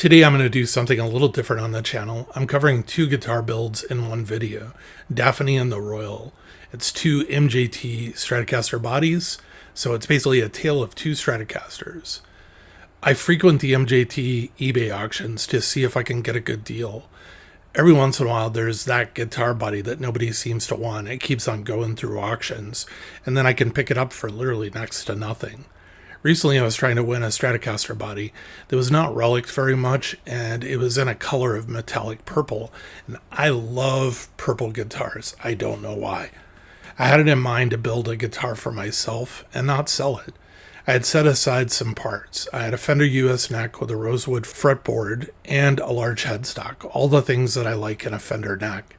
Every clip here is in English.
Today I'm going to do something a little different on the channel. I'm covering two guitar builds in one video, Daphne and the Royal. It's two MJT Stratocaster bodies, so it's basically a tale of two Stratocasters. I frequent the MJT eBay auctions to see if I can get a good deal. Every once in a while there's that guitar body that nobody seems to want. It keeps on going through auctions, and then I can pick it up for literally next to nothing. Recently I was trying to win a Stratocaster body that was not relic'd very much, and it was in a color of metallic purple, and I love purple guitars. I don't know why. I had it in mind to build a guitar for myself and not sell it. I had set aside some parts. I had a Fender US neck with a rosewood fretboard and a large headstock, all the things that I like in a Fender neck.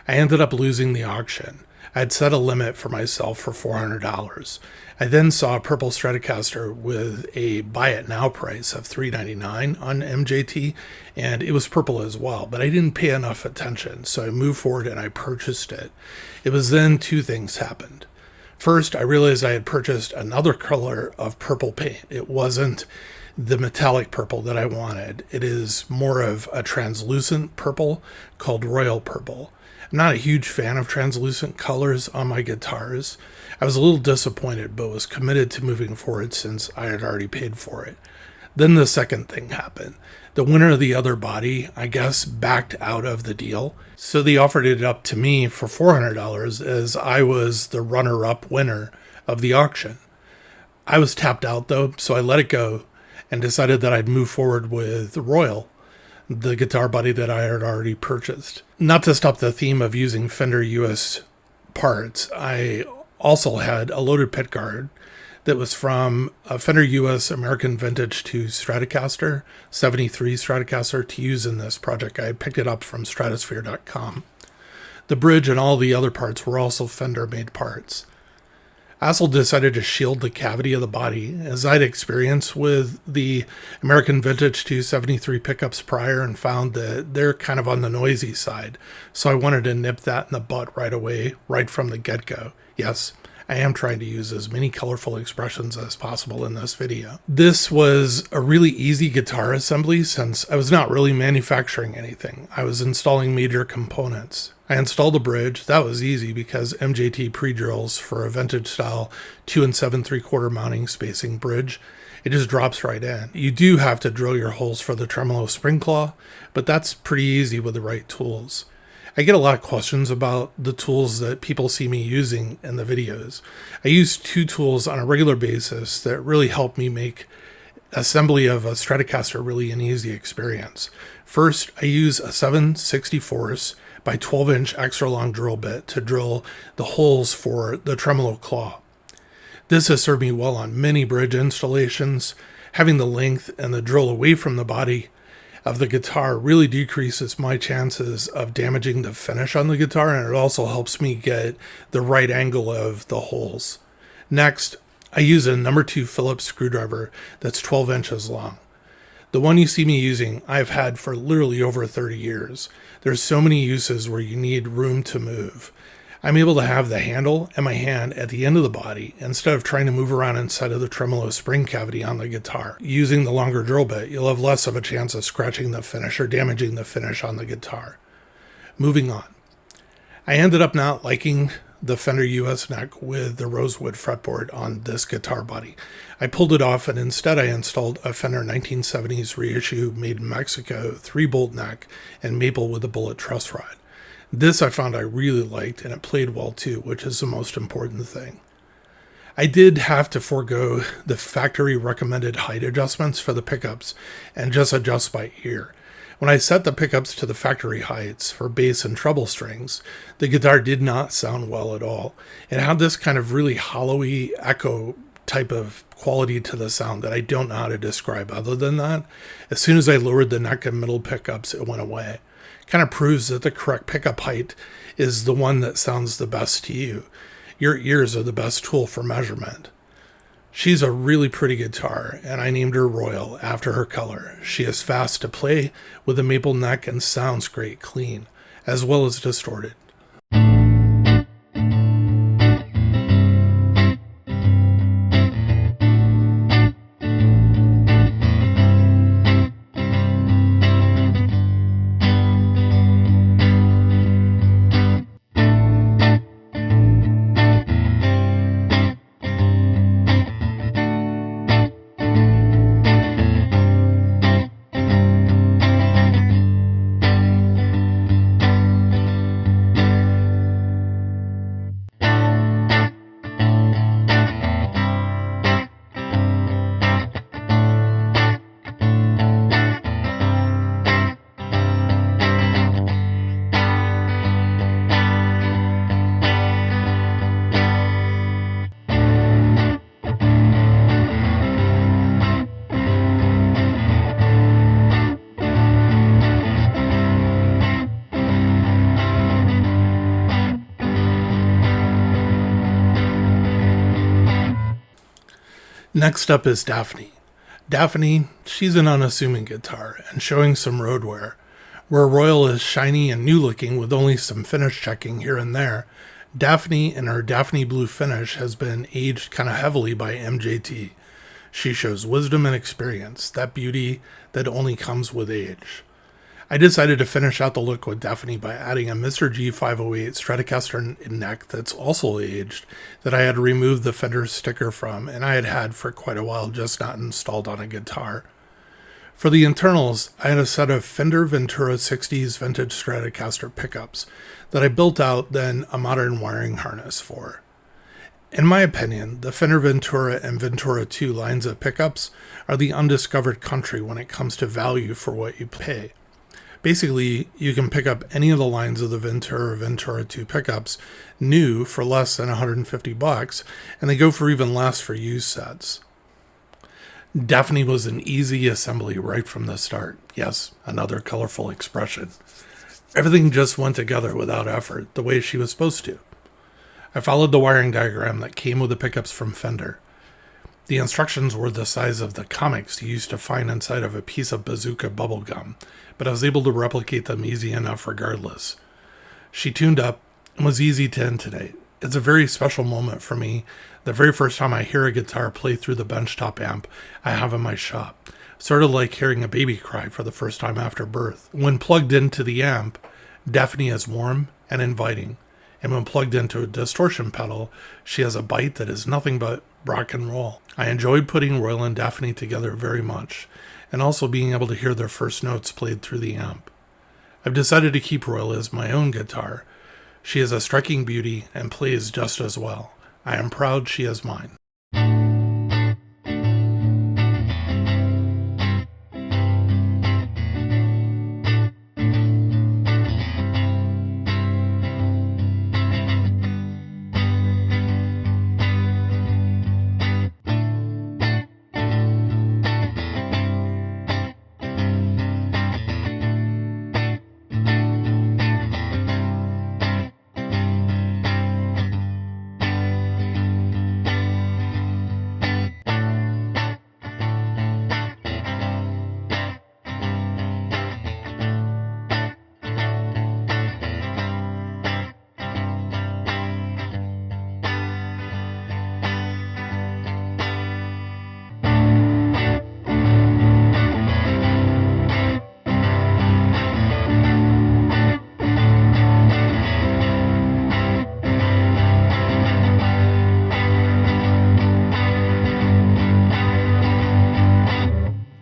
I ended up losing the auction. I had set a limit for myself for $400. I then saw a purple Stratocaster with a buy it now price of $399 on MJT, and it was purple as well, but I didn't pay enough attention, so I moved forward and I purchased it. It was then two things happened. First, I realized I had purchased another color of purple paint. It wasn't the metallic purple that I wanted. It is more of a translucent purple called Royal Purple. I'm not a huge fan of translucent colors on my guitars. I was a little disappointed, but was committed to moving forward since I had already paid for it. Then the second thing happened. The winner of the other body, I guess, backed out of the deal. So they offered it up to me for $400 as I was the runner-up winner of the auction. I was tapped out though, so I let it go and decided that I'd move forward with Royal, the guitar body that I had already purchased. Not to stop the theme of using Fender US parts, I also had a loaded pickguard that was from a Fender US American Vintage to Stratocaster, 73 Stratocaster, to use in this project. I picked it up from stratosphere.com. The bridge and all the other parts were also Fender-made parts. I also decided to shield the cavity of the body, as I'd experienced with the American Vintage 273 pickups prior and found that they're kind of on the noisy side. So I wanted to nip that in the butt right away, right from the get-go. Yes, I am trying to use as many colorful expressions as possible in this video. This was a really easy guitar assembly since I was not really manufacturing anything. I was installing major components. I installed a bridge. That was easy because MJT pre-drills for a vintage style 2 7/3/4 mounting spacing bridge. It just drops right in. You do have to drill your holes for the tremolo spring claw, but that's pretty easy with the right tools. I get a lot of questions about the tools that people see me using in the videos. I use two tools on a regular basis that really help me make assembly of a Stratocaster really an easy experience. First, I use a 7/64 by 12-inch extra long drill bit to drill the holes for the tremolo claw. This has served me well on many bridge installations. Having the length and the drill away from the body of the guitar really decreases my chances of damaging the finish on the guitar, and it also helps me get the right angle of the holes. Next, I use a number 2 Phillips screwdriver that's 12 inches long. The one you see me using, I've had for literally over 30 years. There's so many uses where you need room to move. I'm able to have the handle and my hand at the end of the body instead of trying to move around inside of the tremolo spring cavity on the guitar. Using the longer drill bit, you'll have less of a chance of scratching the finish or damaging the finish on the guitar. Moving on. I ended up not liking the Fender US neck with the rosewood fretboard on this guitar body. I pulled it off and instead I installed a Fender 1970s reissue made in Mexico 3-bolt neck and maple with a bullet truss rod. This I found I really liked, and it played well too, which is the most important thing. I did have to forego the factory recommended height adjustments for the pickups and just adjust by ear. When I set the pickups to the factory heights for bass and treble strings, the guitar did not sound well at all. It had this kind of really hollowy echo type of quality to the sound that I don't know how to describe other than that. As soon as I lowered the neck and middle pickups, it went away. Kind of proves that the correct pickup height is the one that sounds the best to you. Your ears are the best tool for measurement. She's a really pretty guitar, and I named her Royal after her color. She is fast to play with a maple neck and sounds great clean, as well as distorted. Next up is Daphne. Daphne, she's an unassuming guitar and showing some road wear. Where Royal is shiny and new looking with only some finish checking here and there, Daphne in her Daphne blue finish has been aged kind of heavily by MJT. She shows wisdom and experience, that beauty that only comes with age. I decided to finish out the look with Daphne by adding a Mr. G 508 Stratocaster neck that's also aged, that I had removed the Fender sticker from, and I had had for quite a while, just not installed on a guitar. For the internals, I had a set of Fender Ventura 60s vintage Stratocaster pickups that I built out then a modern wiring harness for. In my opinion, the Fender Ventura and Ventura 2 lines of pickups are the undiscovered country when it comes to value for what you pay. Basically, you can pick up any of the lines of the Ventura or Ventura 2 pickups new for less than $150, and they go for even less for used sets. Daphne was an easy assembly right from the start. Yes, another colorful expression. Everything just went together without effort, the way she was supposed to. I followed the wiring diagram that came with the pickups from Fender. The instructions were the size of the comics you used to find inside of a piece of bazooka bubblegum, but I was able to replicate them easy enough regardless. She tuned up and was easy to intonate. It's a very special moment for me, the very first time I hear a guitar play through the benchtop amp I have in my shop. Sort of like hearing a baby cry for the first time after birth. When plugged into the amp, Daphne is warm and inviting. And when plugged into a distortion pedal, she has a bite that is nothing but rock and roll. I enjoyed putting Royal and Daphne together very much, and also being able to hear their first notes played through the amp. I've decided to keep Royal as my own guitar. She is a striking beauty and plays just as well. I am proud she is mine.